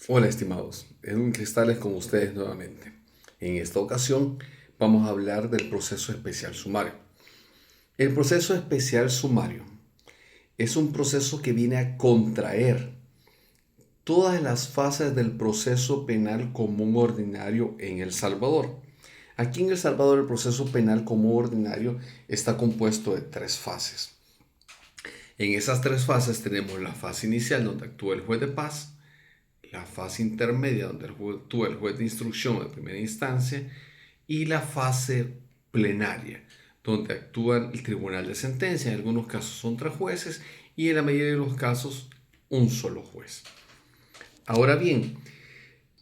Hola estimados, Edwin Cristales con ustedes nuevamente. En esta ocasión vamos a hablar del proceso especial sumario. El proceso especial sumario es un proceso que viene a contraer todas las fases del proceso penal común ordinario en El Salvador. Aquí en El Salvador el proceso penal común ordinario está compuesto de tres fases. En esas tres fases tenemos la fase inicial donde actúa el juez de paz, la fase intermedia donde actúa el juez de instrucción de primera instancia y la fase plenaria donde actúa el tribunal de sentencia. En algunos casos son tres jueces y en la mayoría de los casos un solo juez. Ahora bien,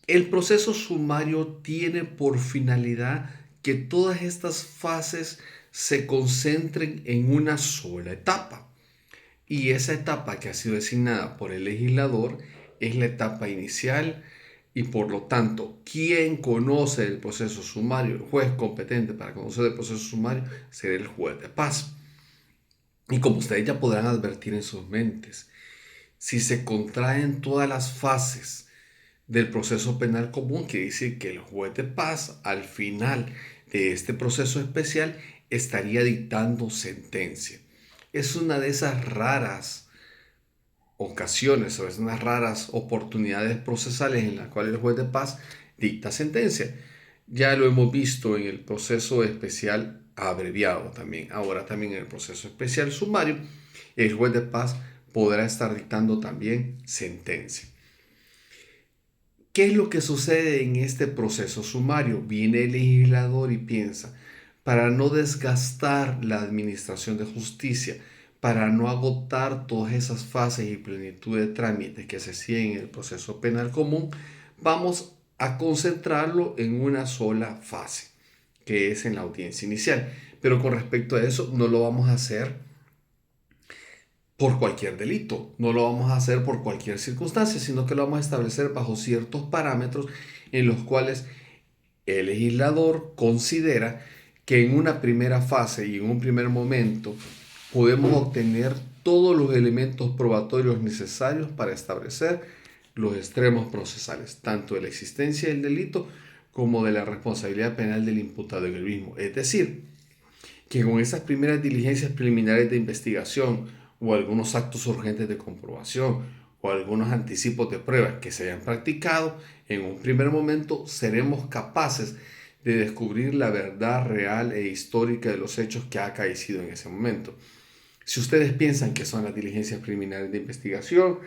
el proceso sumario tiene por finalidad que todas estas fases se concentren en una sola etapa. Y esa etapa que ha sido designada por el legislador es la etapa inicial y por lo tanto, quien conoce el proceso sumario, el juez competente para conocer el proceso sumario, será el juez de paz. Y como ustedes ya podrán advertir en sus mentes, si se contraen todas las fases del proceso penal común, quiere decir que el juez de paz al final de este proceso especial estaría dictando sentencia. Es una de esas raras ocasiones o es unas raras oportunidades procesales en las cuales el juez de paz dicta sentencia. Ya lo hemos visto en el proceso especial abreviado también. Ahora también en el proceso especial sumario, el juez de paz podrá estar dictando también sentencia. ¿Qué es lo que sucede en este proceso sumario? Viene el legislador y piensa, para no desgastar la administración de justicia, para no agotar todas esas fases y plenitud de trámites que se siguen en el proceso penal común, vamos a concentrarlo en una sola fase, que es en la audiencia inicial. Pero con respecto a eso, no lo vamos a hacer por cualquier delito, no lo vamos a hacer por cualquier circunstancia, sino que lo vamos a establecer bajo ciertos parámetros en los cuales el legislador considera que en una primera fase y en un primer momento podemos obtener todos los elementos probatorios necesarios para establecer los extremos procesales, tanto de la existencia del delito como de la responsabilidad penal del imputado en el mismo. Es decir, que con esas primeras diligencias preliminares de investigación o algunos actos urgentes de comprobación o algunos anticipos de pruebas que se hayan practicado, en un primer momento seremos capaces de descubrir la verdad real e histórica de los hechos que ha acaecido en ese momento. Si ustedes piensan que son las diligencias preliminares de investigación,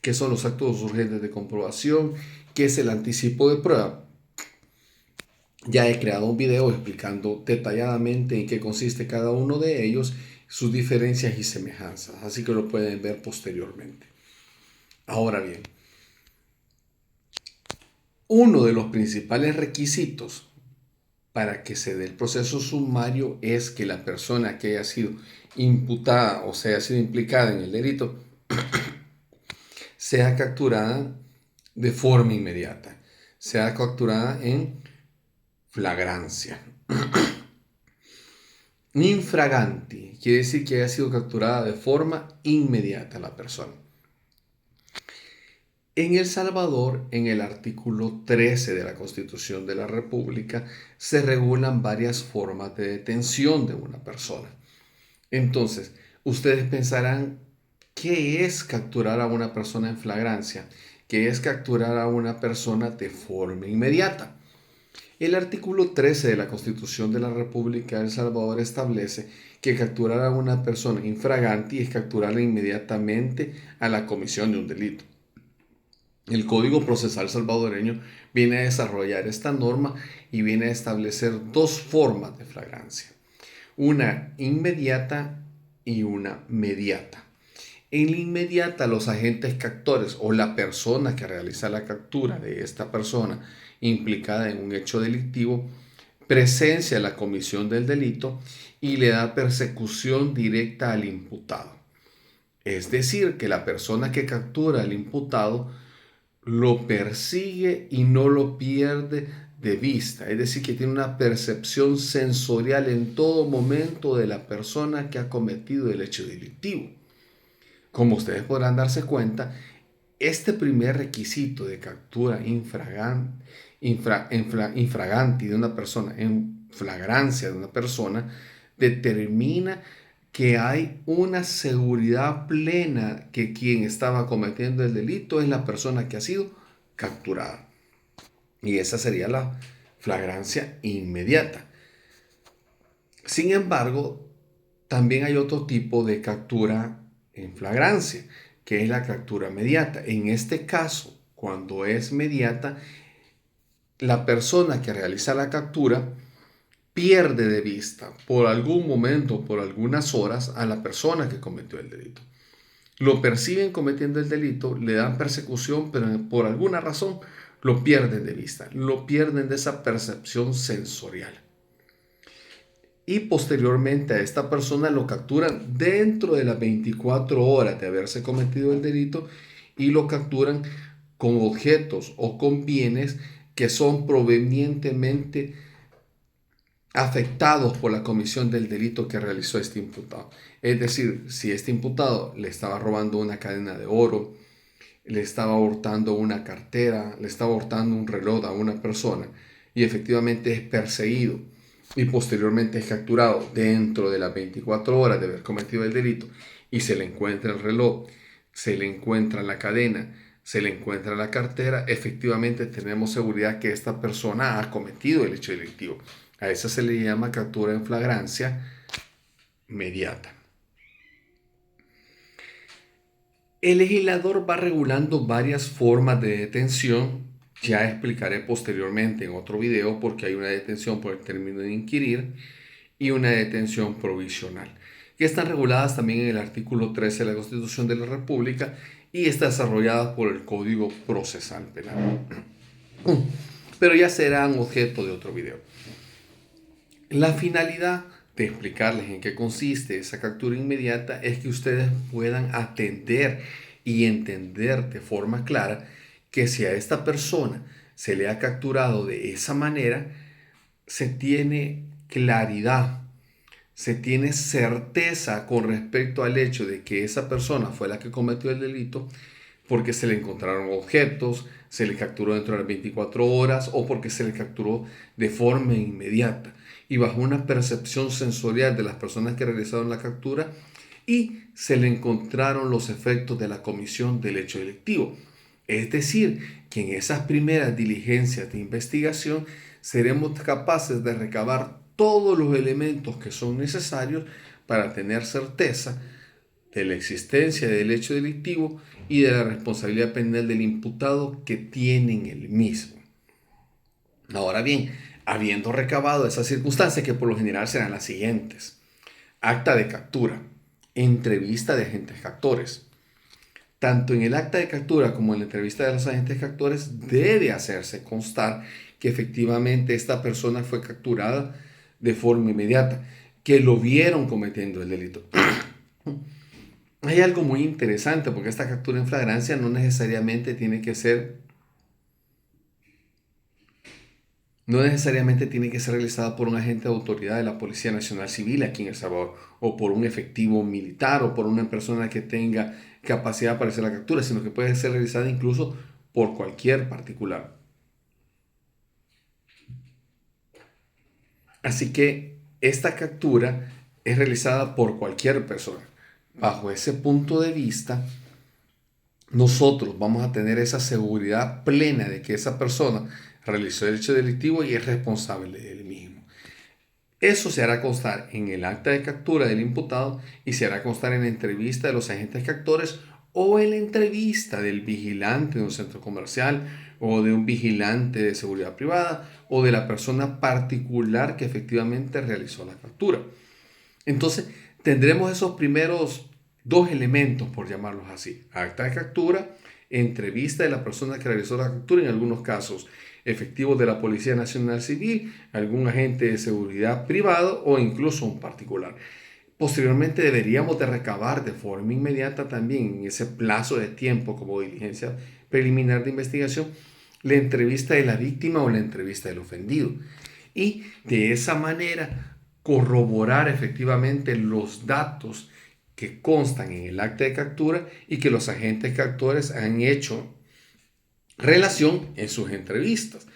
que son los actos urgentes de comprobación, que es el anticipo de prueba, ya he creado un video explicando detalladamente en qué consiste cada uno de ellos, sus diferencias y semejanzas, así que lo pueden ver posteriormente. Ahora bien, uno de los principales requisitos para que se dé el proceso sumario es que la persona que haya sido imputada o sea, haya sido implicada en el delito sea capturada de forma inmediata, sea capturada en flagrancia. Infraganti quiere decir que haya sido capturada de forma inmediata la persona. En El Salvador, en el artículo 13 de la Constitución de la República, se regulan varias formas de detención de una persona. Entonces, ustedes pensarán, ¿qué es capturar a una persona en flagrancia? ¿Qué es capturar a una persona de forma inmediata? El artículo 13 de la Constitución de la República de El Salvador establece que capturar a una persona infraganti es capturarla inmediatamente a la comisión de un delito. El Código Procesal salvadoreño viene a desarrollar esta norma y viene a establecer dos formas de flagrancia, una inmediata y una mediata. En la inmediata, los agentes captores o la persona que realiza la captura de esta persona implicada en un hecho delictivo presencia la comisión del delito y le da persecución directa al imputado. Es decir, que la persona que captura al imputado lo persigue y no lo pierde de vista. Es decir, que tiene una percepción sensorial en todo momento de la persona que ha cometido el hecho delictivo. Como ustedes podrán darse cuenta, este primer requisito de captura infraganti de una persona, en flagrancia de una persona, determina que hay una seguridad plena que quien estaba cometiendo el delito es la persona que ha sido capturada. Y esa sería la flagrancia inmediata. Sin embargo, también hay otro tipo de captura en flagrancia, que es la captura mediata. En este caso, cuando es mediata, la persona que realiza la captura pierde de vista por algún momento, por algunas horas, a la persona que cometió el delito. Lo persiguen cometiendo el delito, le dan persecución, pero por alguna razón lo pierden de vista, lo pierden de esa percepción sensorial. Y posteriormente a esta persona lo capturan dentro de las 24 horas de haberse cometido el delito y lo capturan con objetos o con bienes que son provenientemente afectados por la comisión del delito que realizó este imputado. Es decir, si este imputado le estaba robando una cadena de oro, le estaba hurtando una cartera, le estaba hurtando un reloj a una persona y efectivamente es perseguido y posteriormente es capturado dentro de las 24 horas de haber cometido el delito y se le encuentra el reloj, se le encuentra la cadena, se le encuentra la cartera, efectivamente tenemos seguridad que esta persona ha cometido el hecho delictivo. A esa se le llama captura en flagrancia mediata. El legislador va regulando varias formas de detención. Ya explicaré posteriormente en otro video porque hay una detención por el término de inquirir y una detención provisional, que están reguladas también en el artículo 13 de la Constitución de la República y está desarrollada por el Código Procesal Penal. Pero ya serán objeto de otro video. La finalidad de explicarles en qué consiste esa captura inmediata es que ustedes puedan atender y entender de forma clara que si a esta persona se le ha capturado de esa manera, se tiene claridad, se tiene certeza con respecto al hecho de que esa persona fue la que cometió el delito porque se le encontraron objetos, se le capturó dentro de las 24 horas o porque se le capturó de forma inmediata y bajo una percepción sensorial de las personas que realizaron la captura y se le encontraron los efectos de la comisión del hecho delictivo. Es decir, que en esas primeras diligencias de investigación seremos capaces de recabar todos los elementos que son necesarios para tener certeza de la existencia del hecho delictivo y de la responsabilidad penal del imputado que tienen el mismo. Ahora bien, habiendo recabado esas circunstancias que por lo general serán las siguientes: acta de captura, entrevista de agentes captores. Tanto en el acta de captura como en la entrevista de los agentes captores debe hacerse constar que efectivamente esta persona fue capturada de forma inmediata, que lo vieron cometiendo el delito. Hay algo muy interesante porque esta captura en flagrancia no necesariamente tiene que ser realizada por un agente de autoridad de la Policía Nacional Civil aquí en El Salvador, o por un efectivo militar, o por una persona que tenga capacidad para hacer la captura, sino que puede ser realizada incluso por cualquier particular. Así que esta captura es realizada por cualquier persona. Bajo ese punto de vista, nosotros vamos a tener esa seguridad plena de que esa persona realizó el hecho delictivo y es responsable del mismo. Eso se hará constar en el acta de captura del imputado y se hará constar en la entrevista de los agentes captores o en la entrevista del vigilante de un centro comercial o de un vigilante de seguridad privada o de la persona particular que efectivamente realizó la captura. Entonces, tendremos esos primeros dos elementos, por llamarlos así: acta de captura, entrevista de la persona que realizó la captura, en algunos casos efectivos de la Policía Nacional Civil, algún agente de seguridad privado o incluso un particular. Posteriormente deberíamos de recabar de forma inmediata también en ese plazo de tiempo como diligencia preliminar de investigación la entrevista de la víctima o la entrevista del ofendido y de esa manera corroborar efectivamente los datos que constan en el acta de captura y que los agentes captores han hecho relación en sus entrevistas.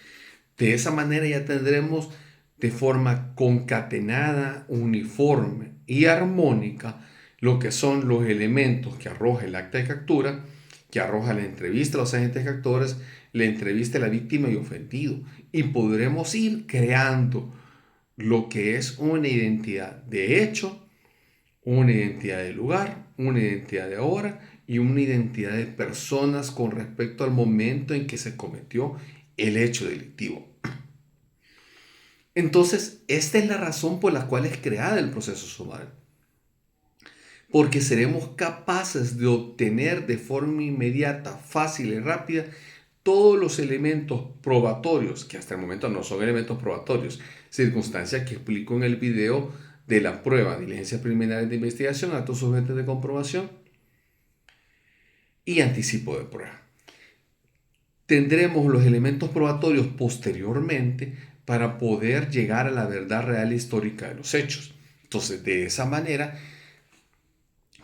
De esa manera ya tendremos de forma concatenada, uniforme y armónica lo que son los elementos que arroja el acta de captura, que arroja la entrevista a los agentes captores, la entrevista a la víctima y ofendido. Y podremos ir creando lo que es una identidad de hecho, una identidad de lugar, una identidad de hora y una identidad de personas con respecto al momento en que se cometió el hecho delictivo. Entonces, esta es la razón por la cual es creada el proceso sumario. Porque seremos capaces de obtener de forma inmediata, fácil y rápida todos los elementos probatorios, que hasta el momento no son elementos probatorios, circunstancias que explico en el video de la prueba, diligencias preliminares de investigación, actos sujetos de comprobación y anticipo de prueba. Tendremos los elementos probatorios posteriormente para poder llegar a la verdad real e histórica de los hechos. Entonces, de esa manera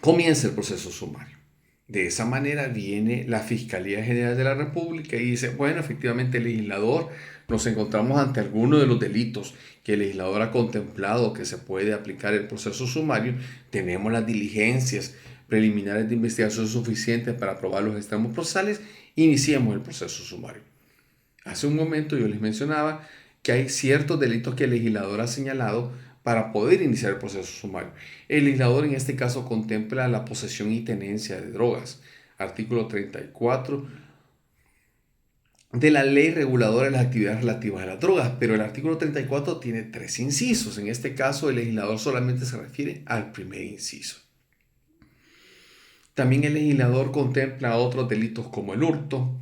comienza el proceso sumario. De esa manera viene la Fiscalía General de la República y dice, bueno, efectivamente el legislador, nos encontramos ante alguno de los delitos que el legislador ha contemplado que se puede aplicar el proceso sumario, tenemos las diligencias preliminares de investigación suficientes para probar los extremos procesales, iniciemos el proceso sumario. Hace un momento yo les mencionaba que hay ciertos delitos que el legislador ha señalado para poder iniciar el proceso sumario. El legislador en este caso contempla la posesión y tenencia de drogas, artículo 34 de la ley reguladora de las actividades relativas a las drogas, pero el artículo 34 tiene 3 incisos. En este caso el legislador solamente se refiere al primer inciso. También el legislador contempla otros delitos como el hurto,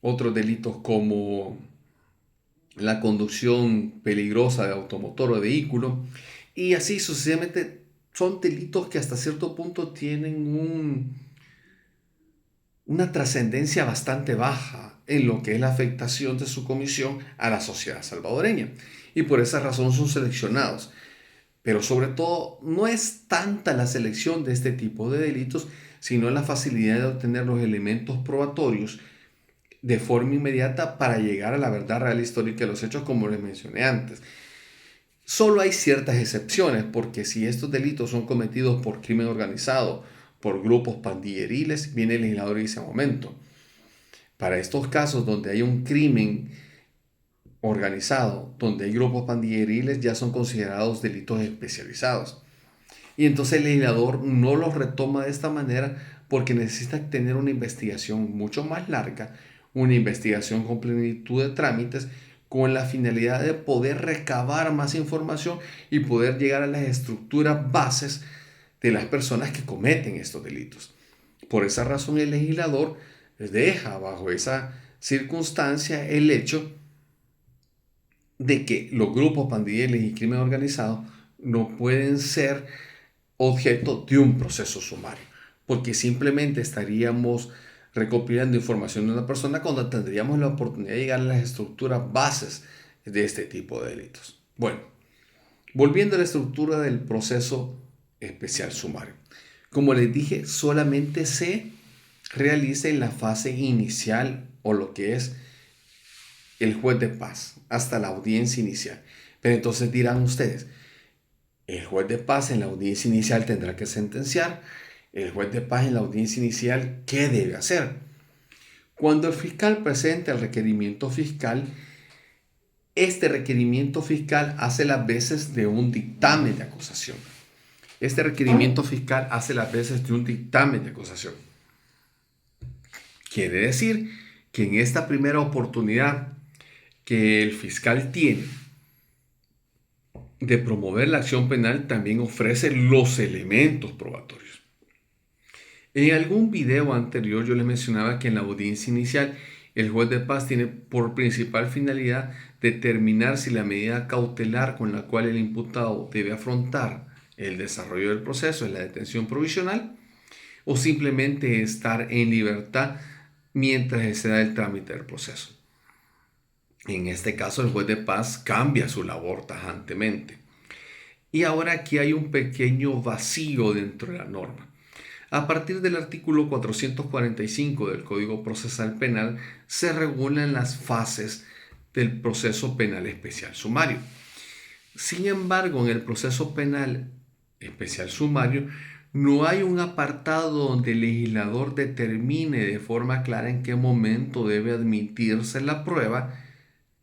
otros delitos como la conducción peligrosa de automotor o vehículo, y así sucesivamente. Son delitos que hasta cierto punto tienen una trascendencia bastante baja en lo que es la afectación de su comisión a la sociedad salvadoreña, y por esa razón son seleccionados. Pero sobre todo no es tanta la selección de este tipo de delitos, sino la facilidad de obtener los elementos probatorios de forma inmediata para llegar a la verdad real histórica de los hechos, como les mencioné antes. Solo hay ciertas excepciones, porque si estos delitos son cometidos por crimen organizado, por grupos pandilleriles, viene el legislador y dice, momento, para estos casos donde hay un crimen organizado, donde hay grupos pandilleriles, ya son considerados delitos especializados. Y entonces el legislador no los retoma de esta manera porque necesita tener una investigación mucho más larga, una investigación con plenitud de trámites, con la finalidad de poder recabar más información y poder llegar a las estructuras bases de las personas que cometen estos delitos. Por esa razón el legislador deja bajo esa circunstancia el hecho de que los grupos pandilleros y crimen organizado no pueden ser objeto de un proceso sumario, porque simplemente estaríamos recopilando información de una persona cuando tendríamos la oportunidad de llegar a las estructuras bases de este tipo de delitos. Bueno, volviendo a la estructura del proceso especial sumario. Como les dije, solamente se realiza en la fase inicial o lo que es el juez de paz, hasta la audiencia inicial. Pero entonces dirán ustedes, el juez de paz en la audiencia inicial tendrá que sentenciar. El juez de paz en la audiencia inicial, ¿qué debe hacer? Cuando el fiscal presenta el requerimiento fiscal, este requerimiento fiscal hace las veces de un dictamen de acusación. Este requerimiento fiscal hace las veces de un dictamen de acusación. Quiere decir que en esta primera oportunidad que el fiscal tiene de promover la acción penal, también ofrece los elementos probatorios. En algún video anterior yo les mencionaba que en la audiencia inicial el juez de paz tiene por principal finalidad determinar si la medida cautelar con la cual el imputado debe afrontar el desarrollo del proceso es la detención provisional o simplemente estar en libertad mientras se da el trámite del proceso. En este caso el juez de paz cambia su labor tajantemente. Y ahora aquí hay un pequeño vacío dentro de la norma. A partir del artículo 445 del Código Procesal Penal se regulan las fases del proceso penal especial sumario. Sin embargo, en el proceso penal especial sumario no hay un apartado donde el legislador determine de forma clara en qué momento debe admitirse la prueba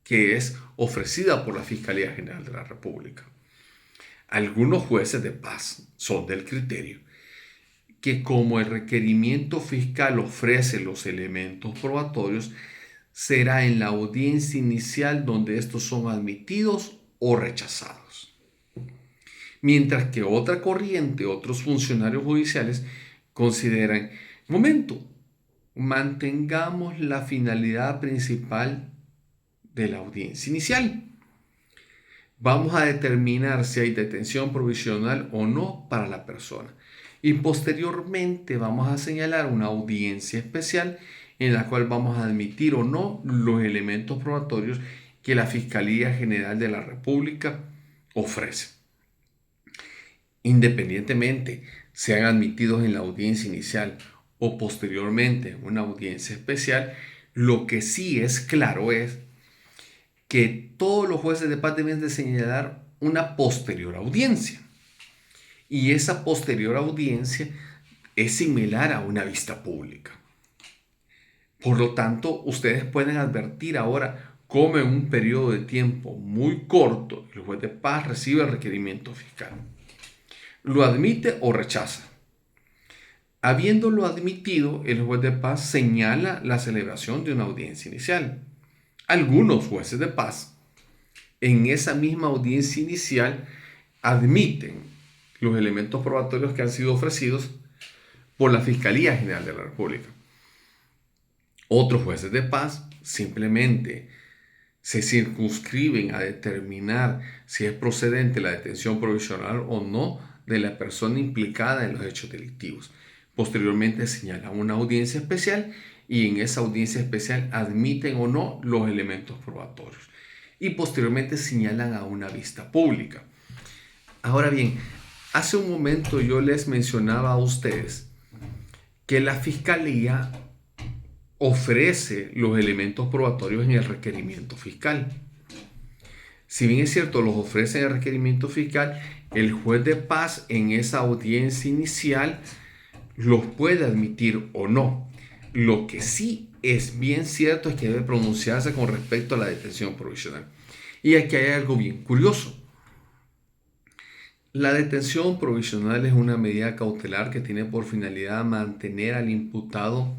que es ofrecida por la Fiscalía General de la República. Algunos jueces de paz son del criterio que como el requerimiento fiscal ofrece los elementos probatorios, será en la audiencia inicial donde estos son admitidos o rechazados. Mientras que otra corriente, otros funcionarios judiciales, consideran, momento, mantengamos la finalidad principal de la audiencia inicial. Vamos a determinar si hay detención provisional o no para la persona. Y posteriormente vamos a señalar una audiencia especial en la cual vamos a admitir o no los elementos probatorios que la Fiscalía General de la República ofrece. Independientemente sean admitidos en la audiencia inicial o posteriormente en una audiencia especial, lo que sí es claro es que todos los jueces de paz deben de señalar una posterior audiencia. Y esa posterior audiencia es similar a una vista pública. Por lo tanto, ustedes pueden advertir ahora cómo en un periodo de tiempo muy corto el juez de paz recibe el requerimiento fiscal. Lo admite o rechaza. Habiéndolo admitido, el juez de paz señala la celebración de una audiencia inicial. Algunos jueces de paz en esa misma audiencia inicial admiten los elementos probatorios que han sido ofrecidos por la Fiscalía General de la República. Otros jueces de paz simplemente se circunscriben a determinar si es procedente la detención provisional o no de la persona implicada en los hechos delictivos. Posteriormente señalan una audiencia especial y en esa audiencia especial admiten o no los elementos probatorios. Y posteriormente señalan a una vista pública. Ahora bien, hace un momento yo les mencionaba a ustedes que la Fiscalía ofrece los elementos probatorios en el requerimiento fiscal. Si bien es cierto, los ofrece en el requerimiento fiscal, el juez de paz en esa audiencia inicial los puede admitir o no. Lo que sí es bien cierto es que debe pronunciarse con respecto a la detención provisional. Y aquí hay algo bien curioso. La detención provisional es una medida cautelar que tiene por finalidad mantener al imputado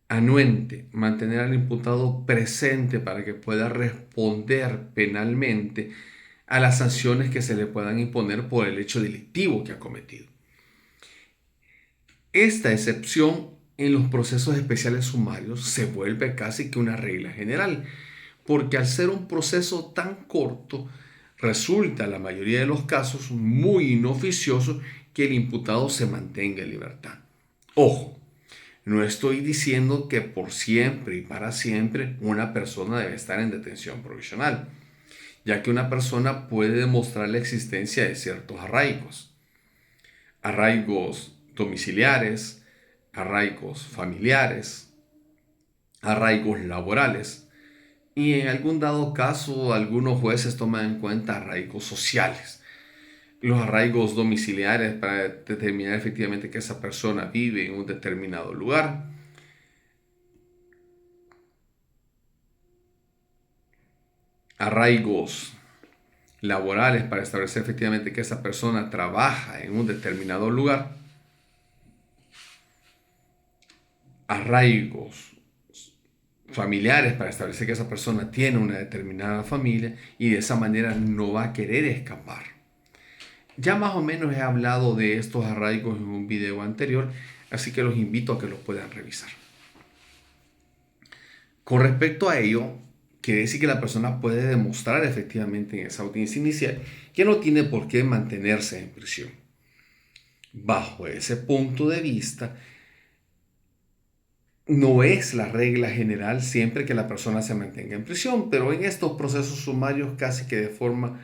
anuente, mantener al imputado presente para que pueda responder penalmente a las sanciones que se le puedan imponer por el hecho delictivo que ha cometido. Esta excepción en los procesos especiales sumarios se vuelve casi que una regla general, porque al ser un proceso tan corto, resulta en la mayoría de los casos muy inoficioso que el imputado se mantenga en libertad. Ojo, no estoy diciendo que por siempre y para siempre una persona debe estar en detención provisional, ya que una persona puede demostrar la existencia de ciertos arraigos domiciliares, arraigos familiares, arraigos laborales, y en algún dado caso algunos jueces toman en cuenta arraigos sociales. Los arraigos domiciliares para determinar efectivamente que esa persona vive en un determinado lugar. Arraigos laborales para establecer efectivamente que esa persona trabaja en un determinado lugar. Arraigos familiares para establecer que esa persona tiene una determinada familia y de esa manera no va a querer escapar. Ya más o menos he hablado de estos arraigos en un video anterior, así que los invito a que los puedan revisar. Con respecto a ello, quiere decir que la persona puede demostrar efectivamente en esa audiencia inicial que no tiene por qué mantenerse en prisión. Bajo ese punto de vista, no es la regla general siempre que la persona se mantenga en prisión, pero en estos procesos sumarios casi que de forma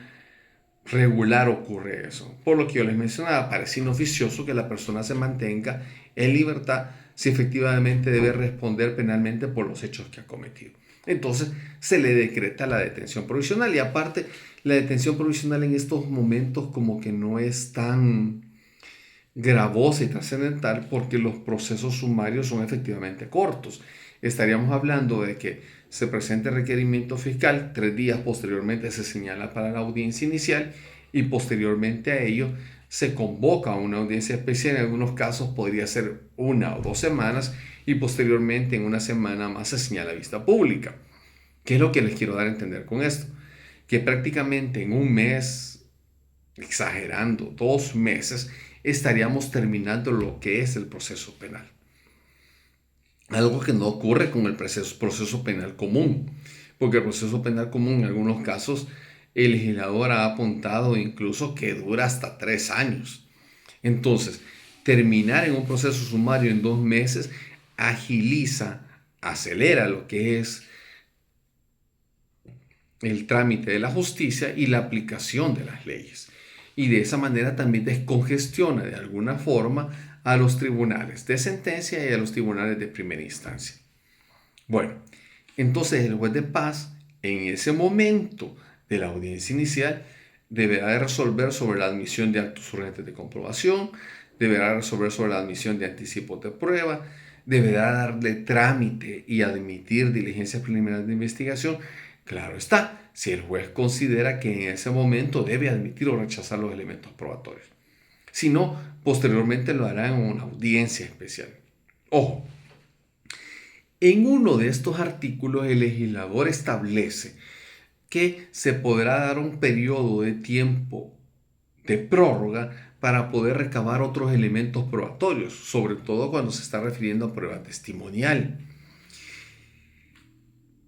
regular ocurre eso. Por lo que yo les mencionaba, parece inoficioso que la persona se mantenga en libertad si efectivamente debe responder penalmente por los hechos que ha cometido. Entonces se le decreta la detención provisional, y aparte la detención provisional en estos momentos como que no es tan gravosa y trascendental porque los procesos sumarios son efectivamente cortos. Estaríamos hablando de que se presente requerimiento fiscal, 3 días posteriormente se señala para la audiencia inicial y posteriormente a ello se convoca a una audiencia especial. En algunos casos podría ser 1 o 2 semanas y posteriormente en una semana más se señala vista pública. ¿Qué es lo que les quiero dar a entender con esto? Que prácticamente en un mes, exagerando, 2 meses, estaríamos terminando lo que es el proceso penal. Algo que no ocurre con el proceso penal común, porque el proceso penal común en algunos casos el legislador ha apuntado incluso que dura hasta 3 años. Entonces, terminar en un proceso sumario en 2 meses agiliza, acelera lo que es el trámite de la justicia y la aplicación de las leyes. Y de esa manera también descongestiona de alguna forma a los tribunales de sentencia y a los tribunales de primera instancia. Bueno, entonces el juez de paz en ese momento de la audiencia inicial deberá de resolver sobre la admisión de actos urgentes de comprobación, deberá resolver sobre la admisión de anticipos de prueba, deberá darle trámite y admitir diligencias preliminares de investigación. Claro está, si el juez considera que en ese momento debe admitir o rechazar los elementos probatorios. Si no, posteriormente lo hará en una audiencia especial. Ojo, en uno de estos artículos el legislador establece que se podrá dar un periodo de tiempo de prórroga para poder recabar otros elementos probatorios, sobre todo cuando se está refiriendo a prueba testimonial.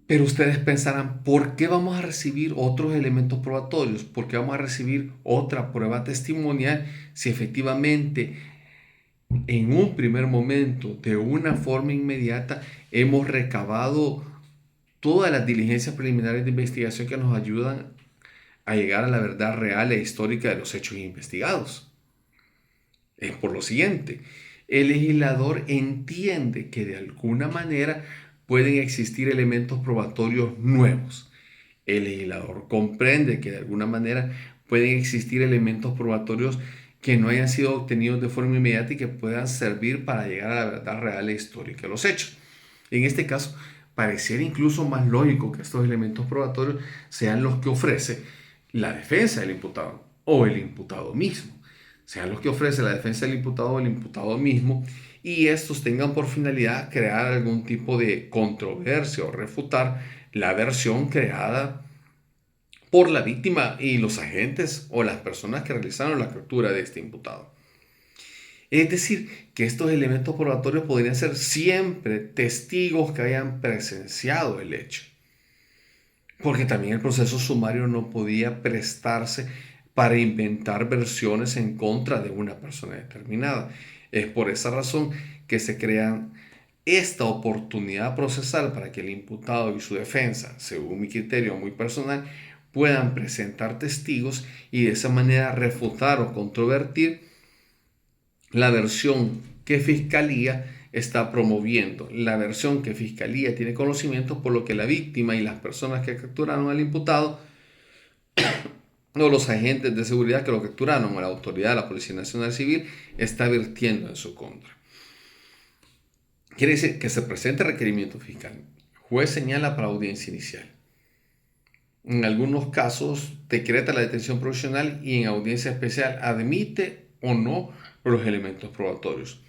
Pero ustedes pensarán, ¿por qué vamos a recibir otros elementos probatorios? ¿Por qué vamos a recibir otra prueba testimonial si efectivamente en un primer momento, de una forma inmediata, hemos recabado todas las diligencias preliminares de investigación que nos ayudan a llegar a la verdad real e histórica de los hechos investigados? Es por lo siguiente, el legislador entiende que de alguna manera pueden existir elementos probatorios nuevos. El legislador comprende que de alguna manera pueden existir elementos probatorios que no hayan sido obtenidos de forma inmediata y que puedan servir para llegar a la verdad real e histórica de los hechos. En este caso, pareciera incluso más lógico que estos elementos probatorios sean los que ofrece la defensa del imputado o el imputado mismo. Sean los que ofrece la defensa del imputado o el imputado mismo, y estos tengan por finalidad crear algún tipo de controversia o refutar la versión creada por la víctima y los agentes o las personas que realizaron la captura de este imputado. Es decir, que estos elementos probatorios podrían ser siempre testigos que hayan presenciado el hecho. Porque también el proceso sumario no podía prestarse para inventar versiones en contra de una persona determinada. Es por esa razón que se crea esta oportunidad procesal para que el imputado y su defensa, según mi criterio muy personal, puedan presentar testigos y de esa manera refutar o controvertir la versión que Fiscalía está promoviendo, la versión que Fiscalía tiene conocimiento, por lo que la víctima y las personas que capturaron al imputado o los agentes de seguridad que lo capturaron o la autoridad de la Policía Nacional Civil está vertiendo en su contra. Quiere decir que se presente requerimiento fiscal. Juez señala para audiencia inicial. En algunos casos decreta la detención provisional y en audiencia especial admite o no los elementos probatorios.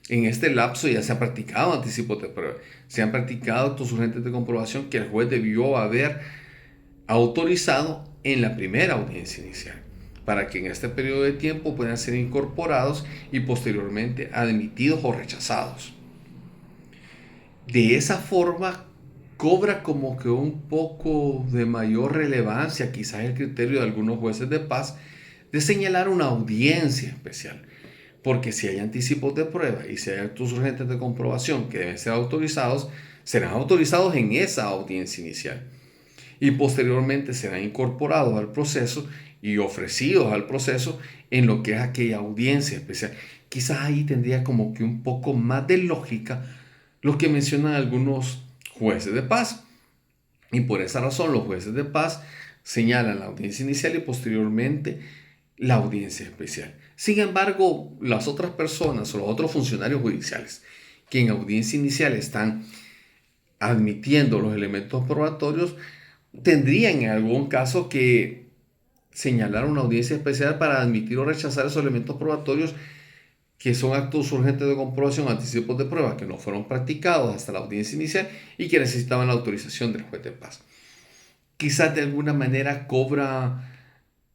En este lapso ya se ha practicado anticipos de prueba, se han practicado actos urgentes de comprobación que el juez debió haber autorizado en la primera audiencia inicial, para que en este periodo de tiempo puedan ser incorporados y posteriormente admitidos o rechazados. De esa forma cobra como que un poco de mayor relevancia, quizás el criterio de algunos jueces de paz, de señalar una audiencia especial. Porque si hay anticipos de prueba y si hay actos urgentes de comprobación que deben ser autorizados, serán autorizados en esa audiencia inicial y posteriormente serán incorporados al proceso y ofrecidos al proceso en lo que es aquella audiencia especial. Quizás ahí tendría como que un poco más de lógica lo que mencionan algunos jueces de paz. Y por esa razón los jueces de paz señalan la audiencia inicial y posteriormente la audiencia especial. Sin embargo, las otras personas o los otros funcionarios judiciales que en audiencia inicial están admitiendo los elementos probatorios, tendrían en algún caso que señalar una audiencia especial para admitir o rechazar esos elementos probatorios que son actos urgentes de comprobación, anticipos de prueba que no fueron practicados hasta la audiencia inicial y que necesitaban la autorización del juez de paz. Quizás de alguna manera cobra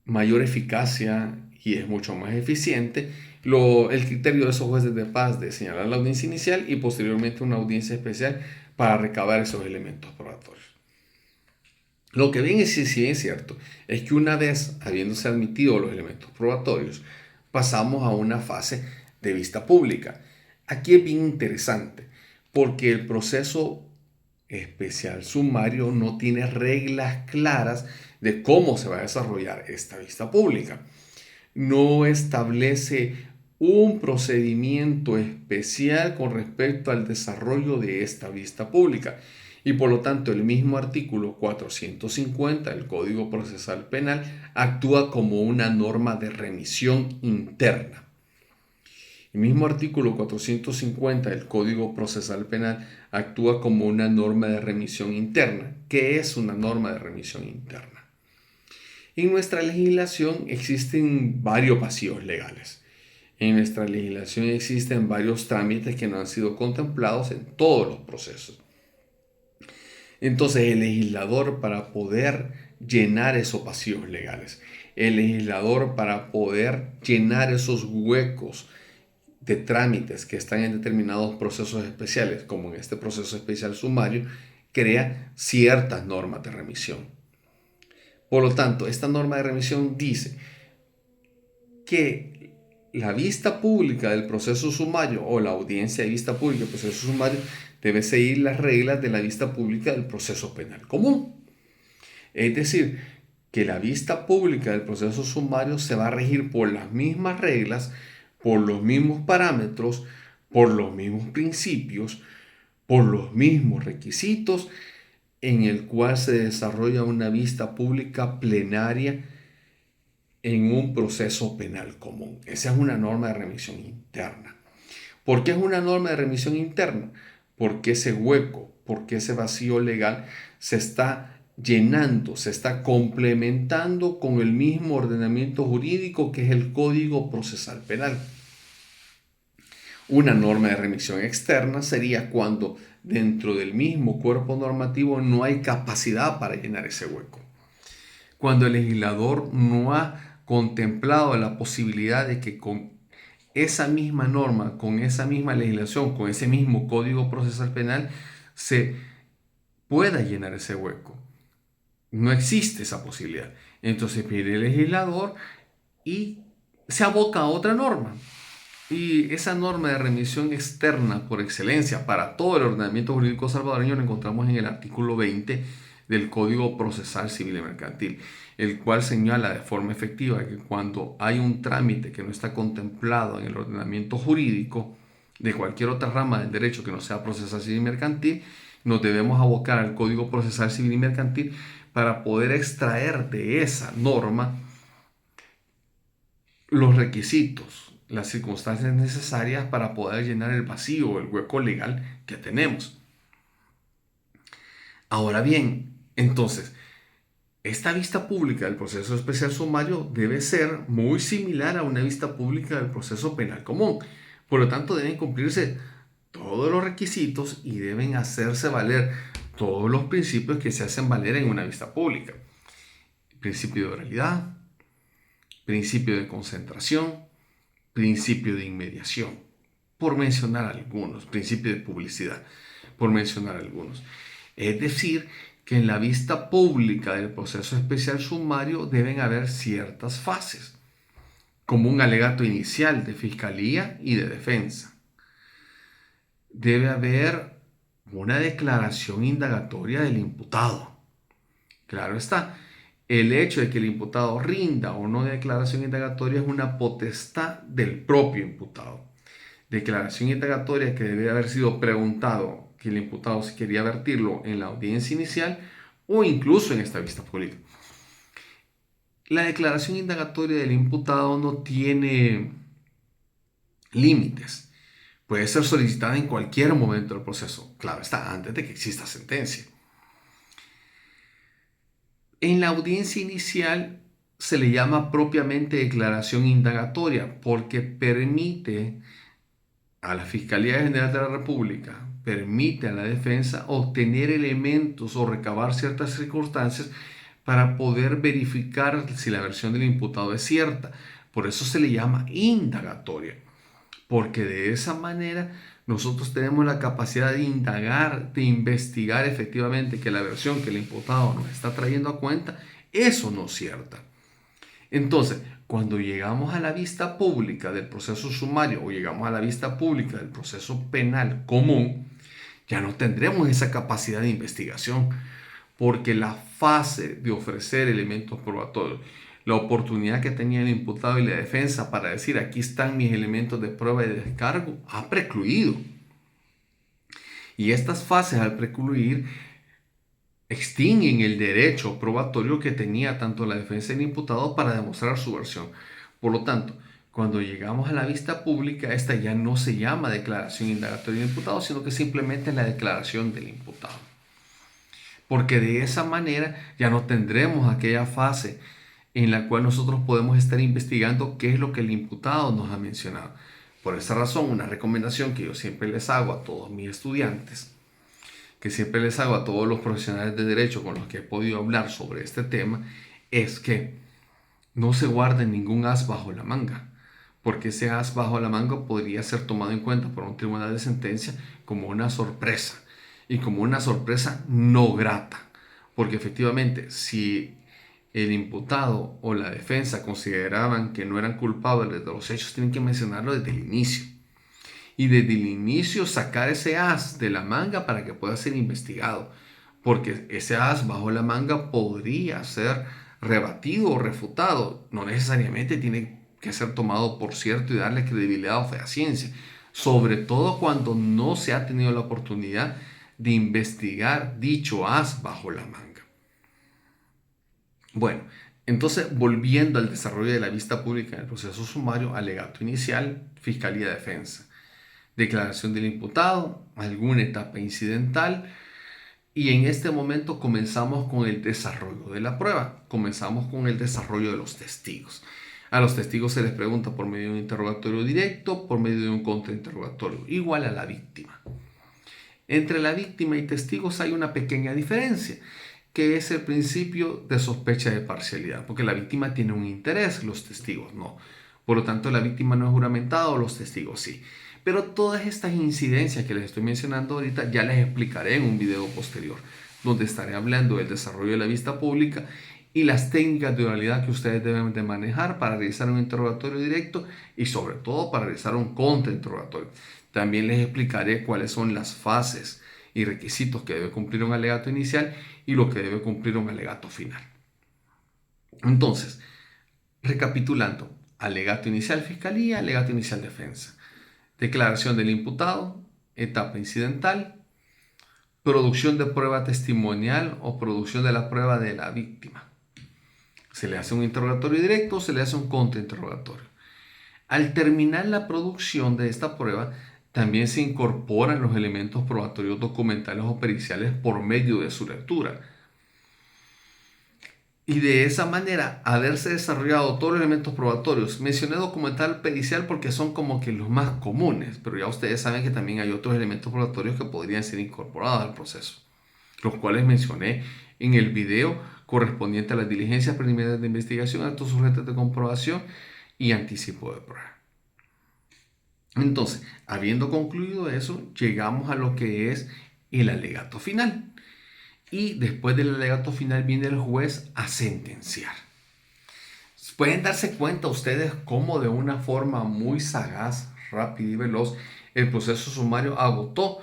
mayor eficacia y es mucho más eficiente el criterio de esos jueces de paz de señalar la audiencia inicial y posteriormente una audiencia especial para recabar esos elementos probatorios. Lo que bien sí es cierto es que una vez habiéndose admitido los elementos probatorios, pasamos a una fase de vista pública. Aquí es bien interesante porque el proceso especial sumario no tiene reglas claras de cómo se va a desarrollar esta vista pública. No establece un procedimiento especial con respecto al desarrollo de esta vista pública. Y por lo tanto, el mismo artículo 450 del Código Procesal Penal actúa como una norma de remisión interna. El mismo artículo 450 del Código Procesal Penal actúa como una norma de remisión interna. ¿Qué es una norma de remisión interna? En nuestra legislación existen varios vacíos legales. En nuestra legislación existen varios trámites que no han sido contemplados en todos los procesos. Entonces el legislador, para poder llenar esos vacíos legales, el legislador, para poder llenar esos huecos de trámites que están en determinados procesos especiales, como en este proceso especial sumario, crea ciertas normas de remisión. Por lo tanto, esta norma de remisión dice que la vista pública del proceso sumario o la audiencia de vista pública del proceso sumario debe seguir las reglas de la vista pública del proceso penal común. Es decir, que la vista pública del proceso sumario se va a regir por las mismas reglas, por los mismos parámetros, por los mismos principios, por los mismos requisitos en el cual se desarrolla una vista pública plenaria en un proceso penal común. Esa es una norma de remisión interna. ¿Por qué es una norma de remisión interna? Porque ese hueco, porque ese vacío legal se está llenando, se está complementando con el mismo ordenamiento jurídico que es el Código Procesal Penal. Una norma de remisión externa sería cuando dentro del mismo cuerpo normativo no hay capacidad para llenar ese hueco. Cuando el legislador no ha contemplado la posibilidad de que con esa misma norma, con esa misma legislación, con ese mismo Código Procesal Penal, se pueda llenar ese hueco. No existe esa posibilidad. Entonces viene el legislador y se aboca a otra norma. Y esa norma de remisión externa por excelencia para todo el ordenamiento jurídico salvadoreño lo encontramos en el artículo 20 del Código Procesal Civil y Mercantil, el cual señala de forma efectiva que cuando hay un trámite que no está contemplado en el ordenamiento jurídico de cualquier otra rama del derecho que no sea procesal civil y mercantil, nos debemos abocar al Código Procesal Civil y Mercantil para poder extraer de esa norma los requisitos, las circunstancias necesarias para poder llenar el vacío o el hueco legal que tenemos. Ahora bien, entonces, esta vista pública del proceso especial sumario debe ser muy similar a una vista pública del proceso penal común. Por lo tanto, deben cumplirse todos los requisitos y deben hacerse valer todos los principios que se hacen valer en una vista pública. Principio de oralidad, principio de concentración, principio de inmediación, por mencionar algunos, principio de publicidad, por mencionar algunos. Es decir, que en la vista pública del proceso especial sumario deben haber ciertas fases, como un alegato inicial de fiscalía y de defensa. Debe haber una declaración indagatoria del imputado. Claro está, El hecho de que el imputado rinda o no declaración indagatoria es una potestad del propio imputado. Declaración indagatoria que debe haber sido preguntado que el imputado si quería vertirlo en la audiencia inicial o incluso en esta vista pública. La declaración indagatoria del imputado no tiene límites. Puede ser solicitada en cualquier momento del proceso. Claro está, antes de que exista sentencia. En la audiencia inicial se le llama propiamente declaración indagatoria porque permite a la Fiscalía General de la República, permite a la defensa obtener elementos o recabar ciertas circunstancias para poder verificar si la versión del imputado es cierta. Por eso se le llama indagatoria, porque de esa manera nosotros tenemos la capacidad de indagar, de investigar efectivamente que la versión que el imputado nos está trayendo a cuenta es o no cierta. Entonces, cuando llegamos a la vista pública del proceso sumario o llegamos a la vista pública del proceso penal común, ya no tendremos esa capacidad de investigación, porque la fase de ofrecer elementos probatorios, la oportunidad que tenía el imputado y la defensa para decir aquí están mis elementos de prueba y de descargo, ha precluido. Y estas fases al precluir extinguen el derecho probatorio que tenía tanto la defensa y el imputado para demostrar su versión. Por lo tanto, cuando llegamos a la vista pública, esta ya no se llama declaración indagatoria del imputado, sino que simplemente es la declaración del imputado. Porque de esa manera ya no tendremos aquella fase en la cual nosotros podemos estar investigando qué es lo que el imputado nos ha mencionado. Por esa razón, una recomendación que yo siempre les hago a todos mis estudiantes, que siempre les hago a todos los profesionales de derecho con los que he podido hablar sobre este tema, es que no se guarden ningún as bajo la manga, porque ese as bajo la manga podría ser tomado en cuenta por un tribunal de sentencia como una sorpresa, y como una sorpresa no grata, porque efectivamente si el imputado o la defensa consideraban que no eran culpables de los hechos, tienen que mencionarlo desde el inicio. Y desde el inicio sacar ese as de la manga para que pueda ser investigado, porque ese as bajo la manga podría ser rebatido o refutado, no necesariamente tiene que ser tomado por cierto y darle credibilidad o fehaciencia, sobre todo cuando no se ha tenido la oportunidad de investigar dicho as bajo la manga. Bueno, entonces volviendo al desarrollo de la vista pública en el proceso sumario, alegato inicial, Fiscalía Defensa, declaración del imputado, alguna etapa incidental, y en este momento comenzamos con el desarrollo de la prueba, comenzamos con el desarrollo de los testigos. A los testigos se les pregunta por medio de un interrogatorio directo, por medio de un contrainterrogatorio, igual a la víctima. Entre la víctima y testigos hay una pequeña diferencia, que es el principio de sospecha de parcialidad, porque la víctima tiene un interés, los testigos no. Por lo tanto, la víctima no es juramentada, los testigos sí. Pero todas estas incidencias que les estoy mencionando ahorita ya les explicaré en un video posterior, donde estaré hablando del desarrollo de la vista pública y las técnicas de oralidad que ustedes deben de manejar para realizar un interrogatorio directo y sobre todo para realizar un contrainterrogatorio. También les explicaré cuáles son las fases y requisitos que debe cumplir un alegato inicial y lo que debe cumplir un alegato final. Entonces, recapitulando, alegato inicial fiscalía, alegato inicial defensa, declaración del imputado, etapa incidental, producción de prueba testimonial o producción de la prueba de la víctima. Se le hace un interrogatorio directo, se le hace un contrainterrogatorio. Al terminar la producción de esta prueba, también se incorporan los elementos probatorios documentales o periciales por medio de su lectura. Y de esa manera, haberse desarrollado todos los elementos probatorios, mencioné documental pericial porque son como que los más comunes, pero ya ustedes saben que también hay otros elementos probatorios que podrían ser incorporados al proceso, los cuales mencioné en el video correspondiente a las diligencias preliminares de investigación, actos sujetos de comprobación y anticipo de prueba. Entonces, habiendo concluido eso, llegamos a lo que es el alegato final. Y después del alegato final viene el juez a sentenciar. Pueden darse cuenta ustedes cómo de una forma muy sagaz, rápida y veloz, el proceso sumario agotó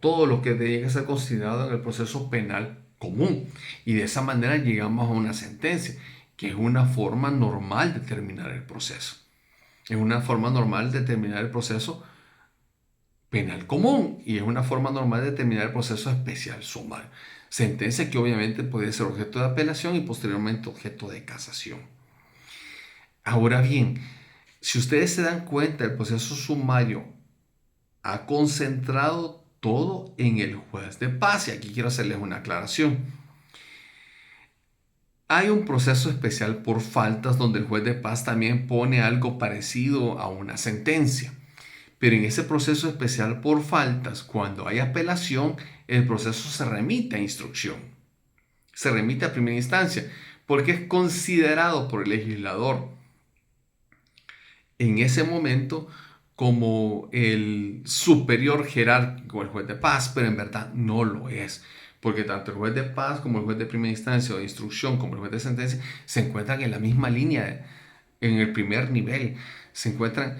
todo lo que tenía que ser considerado en el proceso penal común. Y de esa manera llegamos a una sentencia, que es una forma normal de terminar el proceso. Es una forma normal de terminar el proceso penal común y es una forma normal de terminar el proceso especial sumario. Sentencia que obviamente puede ser objeto de apelación y posteriormente objeto de casación. Ahora bien, si ustedes se dan cuenta, el proceso sumario ha concentrado todo en el juez de paz y aquí quiero hacerles una aclaración. Hay un proceso especial por faltas donde el juez de paz también pone algo parecido a una sentencia. Pero en ese proceso especial por faltas, cuando hay apelación, el proceso se remite a instrucción. Se remite a primera instancia porque es considerado por el legislador en ese momento como el superior jerárquico al juez de paz, pero en verdad no lo es. Porque tanto el juez de paz como el juez de primera instancia o de instrucción como el juez de sentencia se encuentran en la misma línea, en el primer nivel, se encuentran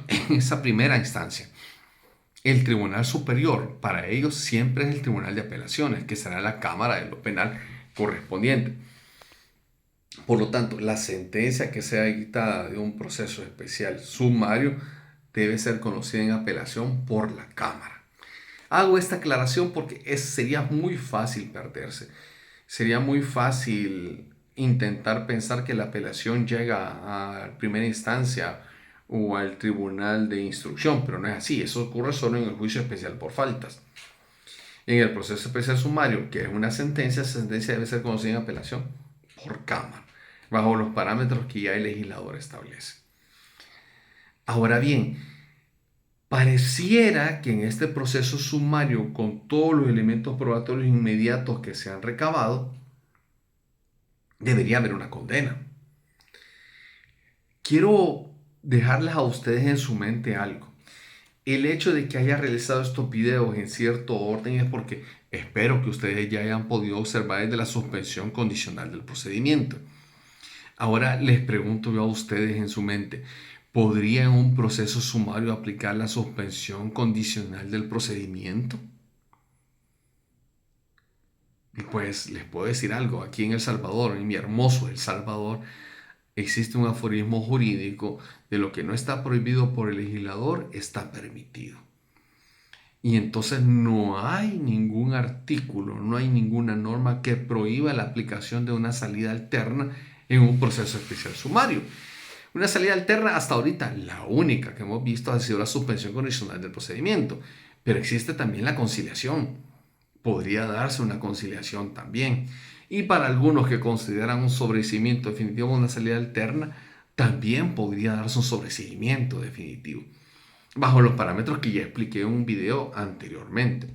en esa primera instancia. El tribunal superior para ellos siempre es el tribunal de apelaciones, que será la cámara de lo penal correspondiente. Por lo tanto, la sentencia que sea dictada de un proceso especial sumario debe ser conocida en apelación por la cámara. Hago esta aclaración porque sería muy fácil perderse. Sería muy fácil intentar pensar que la apelación llega a primera instancia o al tribunal de instrucción, pero no es así. Eso ocurre solo en el juicio especial por faltas. En el proceso especial sumario, que es una sentencia, esa sentencia debe ser conocida en apelación por cámara, bajo los parámetros que ya el legislador establece. Ahora bien, pareciera que en este proceso sumario, con todos los elementos probatorios inmediatos que se han recabado, debería haber una condena. Quiero dejarles a ustedes en su mente algo. El hecho de que haya realizado estos videos en cierto orden es porque espero que ustedes ya hayan podido observar desde la suspensión condicional del procedimiento. Ahora les pregunto yo a ustedes en su mente, ¿podría en un proceso sumario aplicar la suspensión condicional del procedimiento? Y pues les puedo decir algo, aquí en El Salvador, en mi hermoso El Salvador, existe un aforismo jurídico de lo que no está prohibido por el legislador está permitido. Y entonces no hay ningún artículo, no hay ninguna norma que prohíba la aplicación de una salida alterna en un proceso especial sumario. Una salida alterna hasta ahorita, la única que hemos visto ha sido la suspensión condicional del procedimiento, pero existe también la conciliación. Podría darse una conciliación también. Y para algunos que consideran un sobreseimiento definitivo de una salida alterna, también podría darse un sobreseimiento definitivo, bajo los parámetros que ya expliqué en un video anteriormente.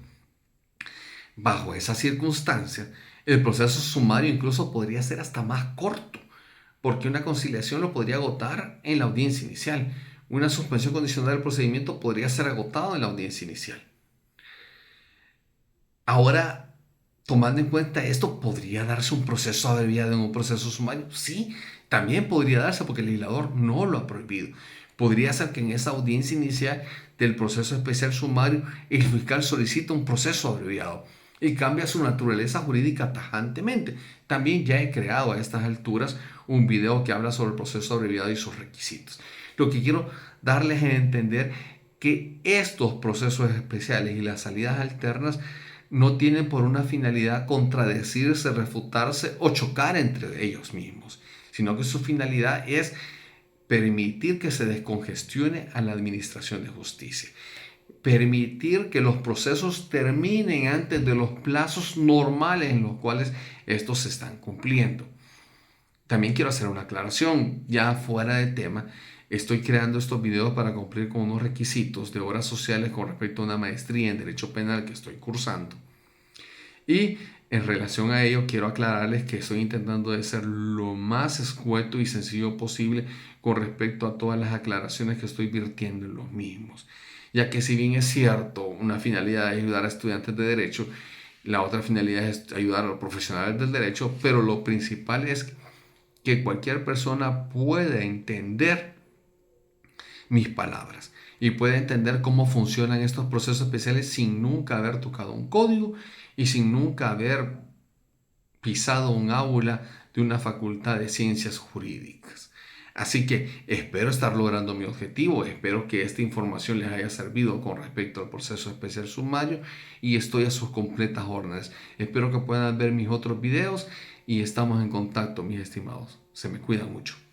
Bajo esa circunstancia, el proceso sumario incluso podría ser hasta más corto, porque una conciliación lo podría agotar en la audiencia inicial. Una suspensión condicional del procedimiento podría ser agotado en la audiencia inicial. Ahora, tomando en cuenta esto, ¿podría darse un proceso abreviado en un proceso sumario? Sí, también podría darse porque el legislador no lo ha prohibido. Podría ser que en esa audiencia inicial del proceso especial sumario el fiscal solicite un proceso abreviado y cambia su naturaleza jurídica tajantemente. También ya he creado a estas alturas un video que habla sobre el proceso abreviado y sus requisitos. Lo que quiero darles a entender que estos procesos especiales y las salidas alternas no tienen por una finalidad contradecirse, refutarse o chocar entre ellos mismos, sino que su finalidad es permitir que se descongestione a la administración de justicia, permitir que los procesos terminen antes de los plazos normales en los cuales estos se están cumpliendo. También quiero hacer una aclaración, ya fuera de tema. Estoy creando estos videos para cumplir con unos requisitos de horas sociales con respecto a una maestría en Derecho Penal que estoy cursando. Y en relación a ello, quiero aclararles que estoy intentando de ser lo más escueto y sencillo posible con respecto a todas las aclaraciones que estoy virtiendo en los mismos. Ya que si bien es cierto, una finalidad es ayudar a estudiantes de Derecho, la otra finalidad es ayudar a los profesionales del Derecho, pero lo principal es que cualquier persona pueda entender mis palabras y pueda entender cómo funcionan estos procesos especiales sin nunca haber tocado un código y sin nunca haber pisado un aula de una facultad de ciencias jurídicas. Así que espero estar logrando mi objetivo, espero que esta información les haya servido con respecto al proceso especial sumario y estoy a sus completas órdenes. Espero que puedan ver mis otros videos y estamos en contacto, mis estimados. Se me cuidan mucho.